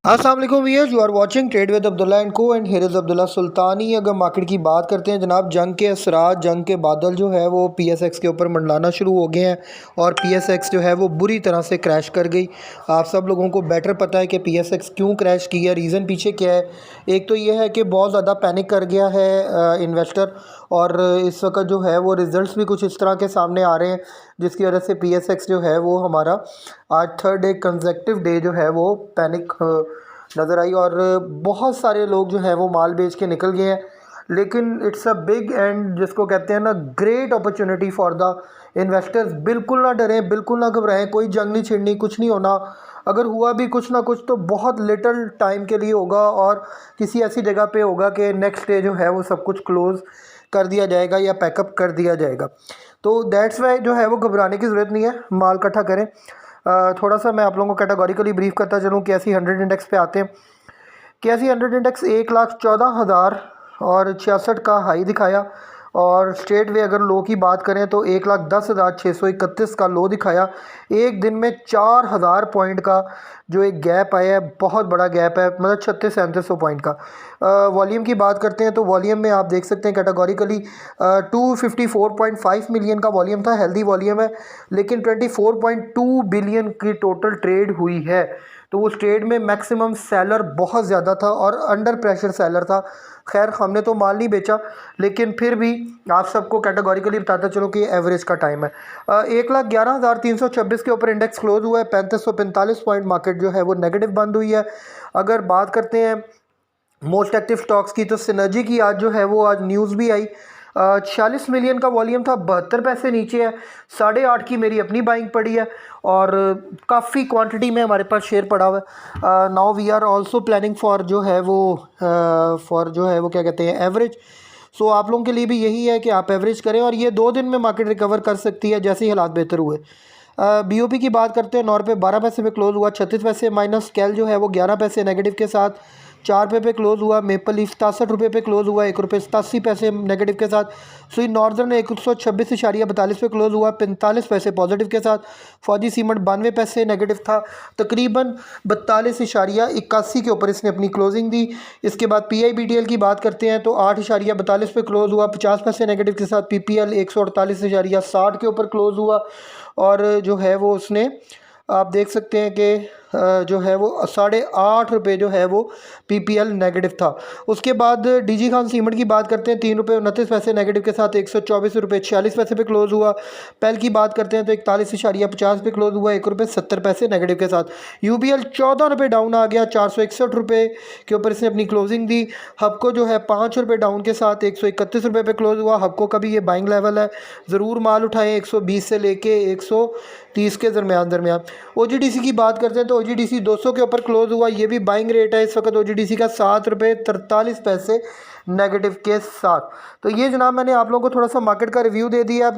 अस्सलाम वालेकुम viewers, you are watching trade with Abdullah and co and here is Abdullah Sultani. अगर market की बात करते हैं जनाब, जंग के असरात, जंग के बादल जो है वो पीएसएक्स के ऊपर मंडलाना शुरू हो गए हैं और पीएसएक्स जो है वो बुरी तरह से क्रैश कर गई। आप सब लोगों को बेटर पता है कि पीएसएक्स क्यों क्रैश की है, रीज़न पीछे क्या है। एक तो ये है कि बहुत ज़्यादा पैनिक कर गया है इन्वेस्टर, और इस वक्त जो है वो रिज़ल्ट्स भी कुछ इस तरह के सामने आ रहे हैं जिसकी वजह से पीएसएक्स जो है वो हमारा आज थर्ड डे कंसेक्टिव डे जो है वो पैनिक नज़र आई, और बहुत सारे लोग जो हैं वो माल बेच के निकल गए हैं। लेकिन इट्स अ बिग एंड जिसको कहते हैं ना, great opportunity for the investors. बिल्कुल ना डरें, बिल्कुल ना घबराएं, कोई जंग नहीं छिड़नी, कुछ नहीं होना। अगर हुआ भी कुछ ना कुछ तो बहुत लिटिल टाइम के लिए होगा और किसी ऐसी जगह पे होगा कि नेक्स्ट डे जो है वो सब कुछ क्लोज़ कर दिया जाएगा या पैकअप कर दिया जाएगा। तो दैट्स वाई जो है वो घबराने की ज़रूरत नहीं है, माल इकट्ठा करें। थोड़ा सा मैं आप लोगों को कैटेगोरिकली ब्रीफ करता चलूँ। कैसी 100 इंडेक्स पे आते हैं। कैसी 100 इंडेक्स 1,14,000 और 66 का हाई दिखाया, और स्ट्रेट वे अगर लो की बात करें तो 1,10,631 का लो दिखाया। एक दिन में 4,000 पॉइंट का जो एक गैप आया है, बहुत बड़ा गैप है, मतलब 36-3700 पॉइंट का। वॉल्यूम की बात करते हैं तो वॉल्यूम में आप देख सकते हैं कैटेगोरिकली 254.5 मिलियन का वॉल्यूम था, हेल्दी वॉल्यूम है। लेकिन 24.2 बिलियन की टोटल ट्रेड हुई है। तो उस ट्रेड में मैक्सिमम सेलर बहुत ज़्यादा था और अंडर प्रेशर सेलर था। खैर, हमने तो माल नहीं बेचा, लेकिन फिर भी आप सबको कैटेगोरिकली बताता चलो कि एवरेज का टाइम है। 1,11,326 के ऊपर इंडेक्स क्लोज हुआ है। 3545 पॉइंट मार्केट जो है वो नेगेटिव बंद हुई है। अगर बात करते हैं मोस्ट एक्टिव स्टॉक्स की, तो सिनर्जी की आज जो है वो आज न्यूज़ भी आई। 46 मिलियन का वॉल्यूम था, 72 पैसे नीचे है। 8.5 की मेरी अपनी बाइंग पड़ी है और काफ़ी क्वांटिटी में हमारे पास शेयर पड़ा हुआ है। Now we are also planning for जो है वो फॉर जो है वो क्या कहते हैं, एवरेज। सो आप लोगों के लिए भी यही है कि आप एवरेज करें, और ये 2 दिन में मार्केट रिकवर कर सकती है जैसे ही हालात बेहतर हुए। बीओपी की बात करते हैं, 9 रुपये 12 पैसे पे क्लोज हुआ, 36 पैसे माइनस। कैल जो है वो 11 पैसे नेगेटिव के साथ 4 रुपये पे क्लोज हुआ। मेपल लीफ 67 रुपये पे क्लोज हुआ, 1 रुपये 87 पैसे नेगेटिव के साथ। सुई नॉर्दर्न 126.42 पे क्लोज हुआ, 45 पैसे पॉजिटिव के साथ। फौजी सीमेंट 92 पैसे नेगेटिव था, तकरीबन 42.81 के ऊपर इसने अपनी क्लोजिंग दी। इसके बाद PIBTL की बात करते हैं तो 8.42 पे क्लोज हुआ, 50 पैसे नेगेटिव के साथ। PPL 148.60 के ऊपर क्लोज हुआ, और जो है वो उसने आप देख सकते हैं कि जो है वो 8.5 रुपये जो है वो PPL नेगेटिव था। उसके बाद DG खान सीमेंट की बात करते हैं, 3 रुपये 29 पैसे नेगेटिव के साथ 124 रुपये 46 पैसे पे क्लोज हुआ। पेल की बात करते हैं तो 41.50 पे क्लोज हुआ, 1 रुपये 70 पैसे नेगेटिव के साथ। UBL 14 रुपये डाउन आ गया, 461 रुपये के ऊपर इसने अपनी क्लोजिंग दी। हबको जो है 5 रुपये डाउन के साथ 131 रुपये पे क्लोज हुआ। हबको का भी ये बाइंग लेवल है, ज़रूर माल उठाएं 120 से लेके 130 के दरमियान। OGDC की बात करते हैं तो OGDC 200 के ऊपर क्लोज हुआ, ये भी बाइंग रेट है इस वक्त OGDC का, 7 रुपये 43 पैसे नेगेटिव के साथ। तो ये जनाब मैंने आप लोगों को थोड़ा सा मार्केट का रिव्यू दे दिया।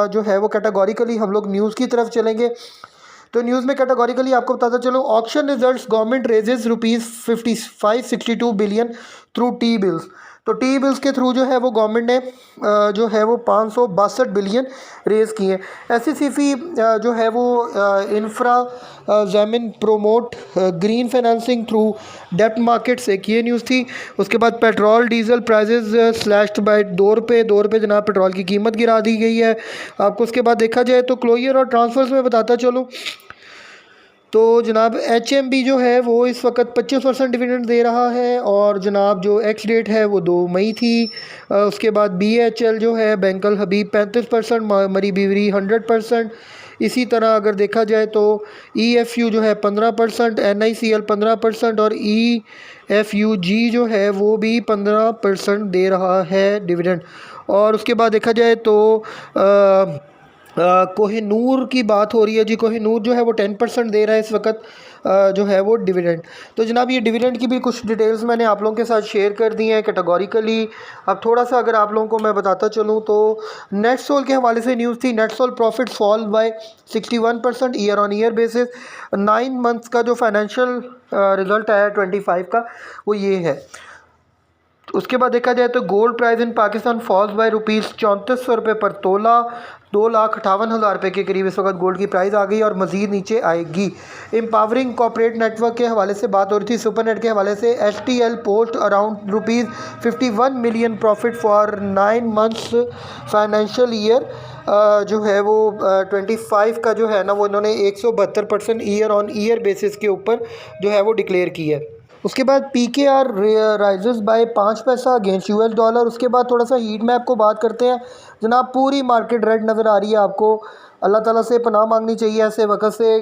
जो है वो कैटेगोरिकली हम लोग न्यूज़ की तरफ चलेंगे। तो न्यूज़ में कैटेगोरिकली आपको बताता चलो, auction results, government raises ₹5562 billion through T bills. तो टी बिल्स के थ्रू जो है वो गवर्नमेंट ने जो है वो 562 बिलियन रेज़ किए। SCCFI जो है वो इंफ्रा जमीन प्रोमोट ग्रीन फाइनेंसिंग थ्रू डेप्ट मार्केट्स, एक ये न्यूज़ थी। उसके बाद petrol diesel prices slashed by 2 रुपये जनाब, पेट्रोल की कीमत गिरा दी गई है आपको। उसके बाद देखा जाए तो क्लोजर और ट्रांसफर्स में बताता चलूँ तो जनाब HMB जो है वो इस वक्त 25% डिविडेंड दे रहा है, और जनाब जो एक्स डेट है वो 2 मई थी। उसके बाद BHL जो है, बैंकल हबीब 35%, मरी बीवरी 100%। इसी तरह अगर देखा जाए तो EFU जो है 15%, NICL 15%, और EFUG जो है वो भी 15% दे रहा है डिविडेंड। और उसके बाद देखा जाए तो कोहिनूर की बात हो रही है जी। कोहिनूर जो है वो 10% दे रहा है इस वक्त जो है वो डिविडेंड। तो जनाब ये डिविडेंड की भी कुछ डिटेल्स मैंने आप लोगों के साथ शेयर कर दी हैं कैटेगोरिकली। अब थोड़ा सा अगर आप लोगों को मैं बताता चलूँ तो नेट सोल के हवाले से न्यूज़ थी। Net sole profits fall by 61% year on year basis. 9 months का जो फाइनेंशियल रिजल्ट आया 25 का, वो ये है। उसके बाद देखा जाए तो gold price in Pakistan falls by ₹3400 पर तोला। 2,58,000 रुपये के करीब इस वक्त गोल्ड की प्राइस आ गई और मज़ीद नीचे आएगी। एम्पावरिंग कॉर्पोरेट नेटवर्क के हवाले से बात हो रही थी, सुपरनेट के हवाले से STL post around ₹51 million profit for 9 months financial year जो है वो 25 का जो है ना वो इन्होंने 172% ईयर ऑन ईयर बेसिस के ऊपर जो है वो डिक्लेयर की है। उसके बाद PKR राइजेस बाय 5 पैसा अगेंस्ट $। उसके बाद थोड़ा सा हीट मैप को बात करते हैं जनाब। पूरी मार्केट रेड नज़र आ रही है आपको, अल्लाह ताला से पनाह मांगनी चाहिए ऐसे वक्त से।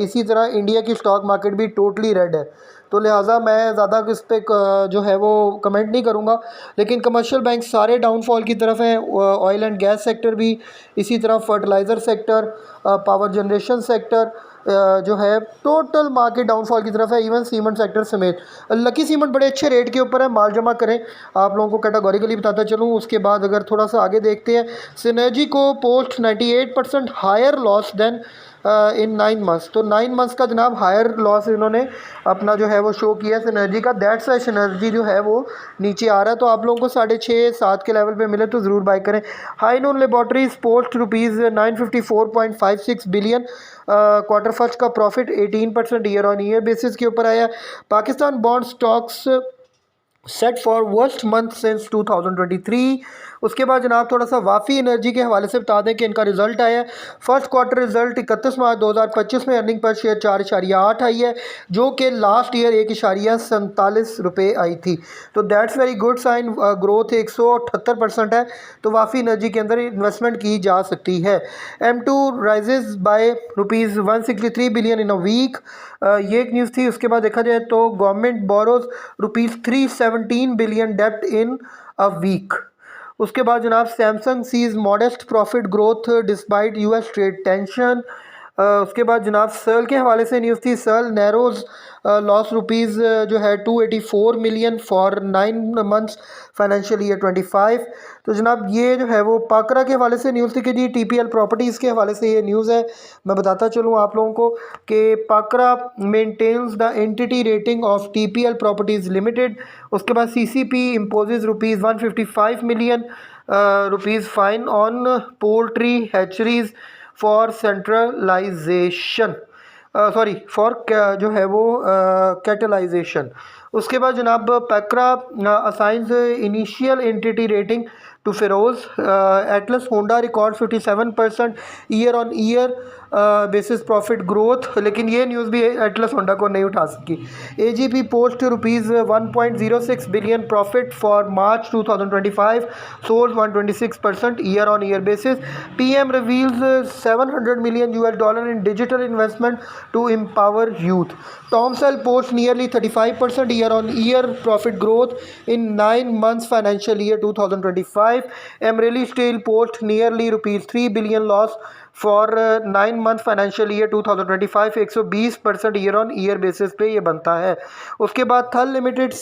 इसी तरह इंडिया की स्टॉक मार्केट भी टोटली रेड है, तो लिहाजा मैं ज़्यादा इस पर जो है वो कमेंट नहीं करूँगा। लेकिन कमर्शियल बैंक सारे डाउनफॉल की तरफ हैं, ऑयल एंड गैस सेक्टर भी, इसी तरह fertiliser sector, power generation sector जो है टोटल मार्केट डाउनफॉल की तरफ है, इवन सीमेंट सेक्टर समेत। लकी सीमेंट बड़े अच्छे रेट के ऊपर है, माल जमा करें, आप लोगों को कैटेगोरिकली बताता चलूँ। उसके बाद अगर थोड़ा सा आगे देखते हैं, सिनर्जी को post 98% higher loss then in 9 months, तो 9 मंथ्स का जनाब हायर लॉस इन्होंने अपना जो है वो शो किया सिनर्जी का, दैट्स वाई सिनर्जी जो है वो नीचे आ रहा है। तो आप लोगों को 6.5-7 के लेवल पे मिले तो ज़रूर बाय करें। High noon laboratories post ₹954.56 billion, quarter first का profit 18% year on year basis के ऊपर आया। Pakistan bond stocks set for worst month since 2023। उसके बाद जनाब थोड़ा सा वाफ़ी एनर्जी के हवाले से बता दें कि इनका रिज़ल्ट आया है। फर्स्ट क्वार्टर रिज़ल्ट 31 मार्च 2025 में अर्निंग पर शेयर 4.8 आई है, जो कि लास्ट ईयर 1.47 रुपये आई थी। तो that's very good sign, growth 178% है, तो वाफ़ी एनर्जी के अंदर इन्वेस्टमेंट की जा सकती है। M2 rises by ₹163 billion in a week, ये एक न्यूज़ थी। उसके बाद देखा जाए तो गवर्नमेंट बोरोज ₹317 बिलियन डेप्ट इन अ वीक। उसके बाद जनाब Samsung sees modest profit growth despite US trade tension. उसके बाद जनाब सर्ल के हवाले से न्यूज़ थी, सर्ल नैरोज लॉस रुपीज़ जो है 284 million for 9 months financial year 25। तो जनाब ये जो है वो पाकरा के हवाले से न्यूज़ थी कि जी TPL प्रॉपर्टीज़ के हवाले से ये न्यूज़ है। मैं बताता चलूँ आप लोगों को कि PACRA maintains the entity rating of TPL properties limited. उसके बाद CCP imposes ₹155 million rupees fine on poultry hatcheries for centralization, sorry for जो है वो कैटलाइजेशन। उसके बाद जनाब PACRA assigns initial entity rating to Feroze. Atlas Honda record 57% year on year basis profit growth, लेकिन ये न्यूज़ भी एटलस होंडा को नहीं उठा सकी। AGP post ₹1.06 billion profit for March 2025, sold 126% year on year basis. PM reveals $700 million in digital investment to empower youth. टॉमसेल post nearly 35% year on year profit growth in 9 months financial year 2025। Amreli steel post nearly ₹3 billion loss for 9 month financial year 2025, 120% year on year basis पे ये बनता है। उसके बाद Thal limited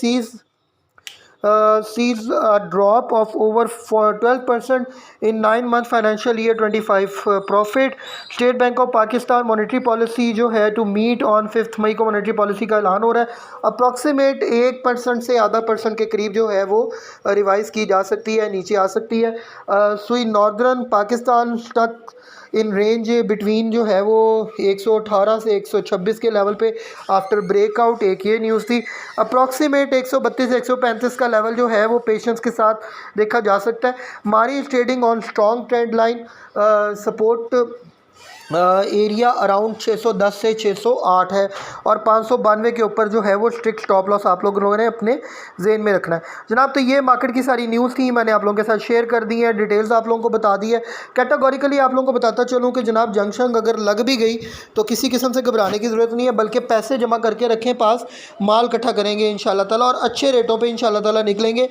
sees a drop of over 12% in 9 month financial year 25 profit। State bank of Pakistan monetary policy जो है to meet on 5 मई को monetary policy का ऐलान हो रहा है। अप्रॉक्सीमेट 1% से आधा % के करीब जो है वो रिवाइज़ की जा सकती है, नीचे आ सकती है। Sui Northern Pakistan stuck in range between जो है वो 118 से 126 के लेवल पे आफ्टर ब्रेकआउट, एक ये न्यूज़ थी। अप्रॉक्सीमेट 132 से 135 का लेवल जो है वो पेशेंस के साथ देखा जा सकता है। मारी trading on strong trend line, support area around 610 से 608 है और 592 के ऊपर जो है वो स्ट्रिक्ट स्टॉप लॉस आप लोगों ने अपने जेन में रखना है जनाब। तो ये मार्केट की सारी न्यूज़ थी, मैंने आप लोगों के साथ शेयर कर दी है, डिटेल्स आप लोगों को बता दी है। कैटेगोरिकली आप लोगों को बताता चलूँ कि जनाब जंक्शन अगर लग भी गई तो किसी किस्म से घबराने की ज़रूरत नहीं है, बल्कि पैसे जमा करके रखें पास, माल इकट्ठा करेंगे इंशाल्लाह ताला और अच्छे रेटों पर इंशाल्लाह ताला निकलेंगे।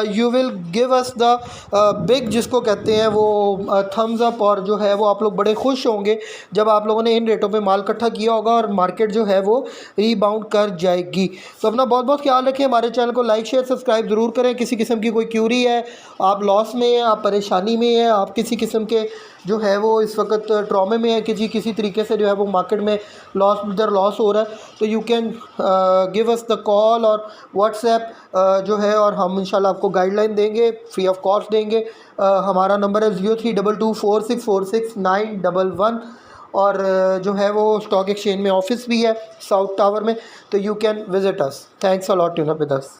You will give us the big, जिसको कहते हैं वो थम्स अप, और जो है वो आप लोग बड़े खुश होंगे जब आप लोगों ने इन रेटों पे माल इकट्ठा किया होगा और मार्केट जो है वो रीबाउंड कर जाएगी। तो अपना बहुत बहुत ख्याल रखें, हमारे चैनल को लाइक शेयर सब्सक्राइब ज़रूर करें। किसी किस्म की कोई क्यूरी है, आप लॉस में हैं, आप परेशानी में हैं, आप किसी किस्म के जो है वो इस वक्त ट्रॉमे में है कि जी किसी तरीके से जो है वो मार्केट में लॉस हो रहा है, तो you can give us the call और व्हाट्सएप जो है, और हम इंशाल्लाह आपको गाइडलाइन देंगे, फ्री ऑफ कॉस्ट देंगे। हमारा नंबर है 032246469111 और जो है वो स्टॉक एक्सचेंज में ऑफिस भी है साउथ टावर में, तो you can visit us. Thanks a lot to with us.